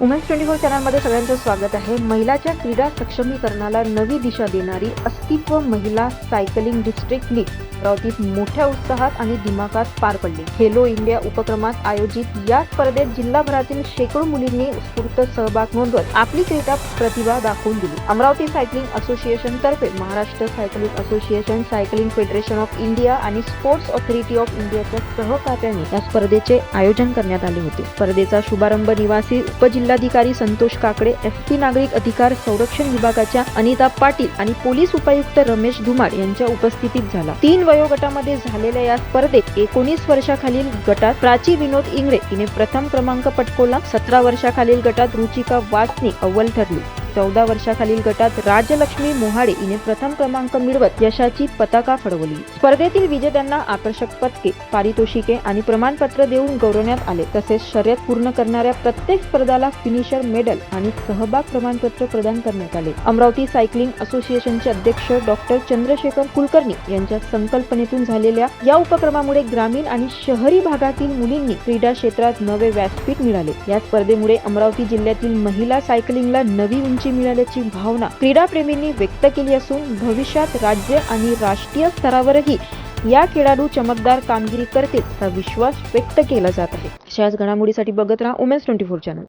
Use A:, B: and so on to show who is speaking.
A: Women's 24 चॅनलमध्ये सगळ्यांचं स्वागत आहे. महिलाच्या क्रीडा सक्षमीकरणाला नवी दिशा देणारी अस्तित्व महिला सायकलिंग डिस्ट्रिक्ट लीग अमरावतीत मोठ्या उत्साहात आणि दिमाखात पार पडली. खेलो इंडिया उपक्रमात आयोजित या स्पर्धेत जिल्हाभरातील शेकडो मुलींनी उत्स्फूर्त सहभाग नोंदवत आपली क्रीडा प्रतिभा दाखवून दिली. अमरावती सायकलिंग असोसिएशन तर्फे Maharashtra cycling association, cycling federation of India आणि स्पोर्ट्स ऑथॉरिटी ऑफ इंडियाच्या सहकार्याने या स्पर्धेचे आयोजन करण्यात आले होते. स्पर्धेचा शुभारंभ निवासी उपजिल्हाधिकारी संतोष काकडे, एसपी नागरिक अधिकार संरक्षण विभागाच्या अनिता पाटील आणि पोलीस उपायुक्त रमेश धुमाड यांच्या उपस्थितीत झाला. 3 वयोगटामध्ये झालेल्या या स्पर्धेत 19 वर्षाखालील गटात प्राची विनोद इंगळे हिने प्रथम क्रमांक पटकावला. 17 वर्षाखालील गटात रुचिका वासनी अव्वल ठरली. 14 वर्षाखालील गटात राजलक्ष्मी मोहाडे हिने प्रथम क्रमांक मिळवत यशाची पताका फडवली. स्पर्धेतील विजेत्यांना आकर्षक पदके, पारितोषिके आणि प्रमाणपत्र देऊन गौरवण्यात आले. तसेच शर्यत पूर्ण करणाऱ्या प्रत्येक स्पर्धाला फिनिशर मेडल आणि सहभाग प्रमाणपत्र प्रदान करण्यात आले. अमरावती सायकलिंग असोसिएशनचे अध्यक्ष डॉक्टर चंद्रशेखर कुलकर्णी यांच्या संकल्पनेतून झालेल्या या उपक्रमामुळे ग्रामीण आणि शहरी भागातील मुलींनी क्रीडा क्षेत्रात नवे व्यासपीठ मिळाले. या स्पर्धेमुळे अमरावती जिल्ह्यातील महिला सायकलिंगला नवी उंची मिळाल्याची भावना क्रीडाप्रेमींनी व्यक्त केली असून भविष्यात राज्य आणि राष्ट्रीय स्तरावरही या खेळाडू चमकदार कामगिरी करतील असा विश्वास व्यक्त केला जात आहे. अशाच घडामोडीसाठी बघत राहा वुमेन्स 24 चॅनल.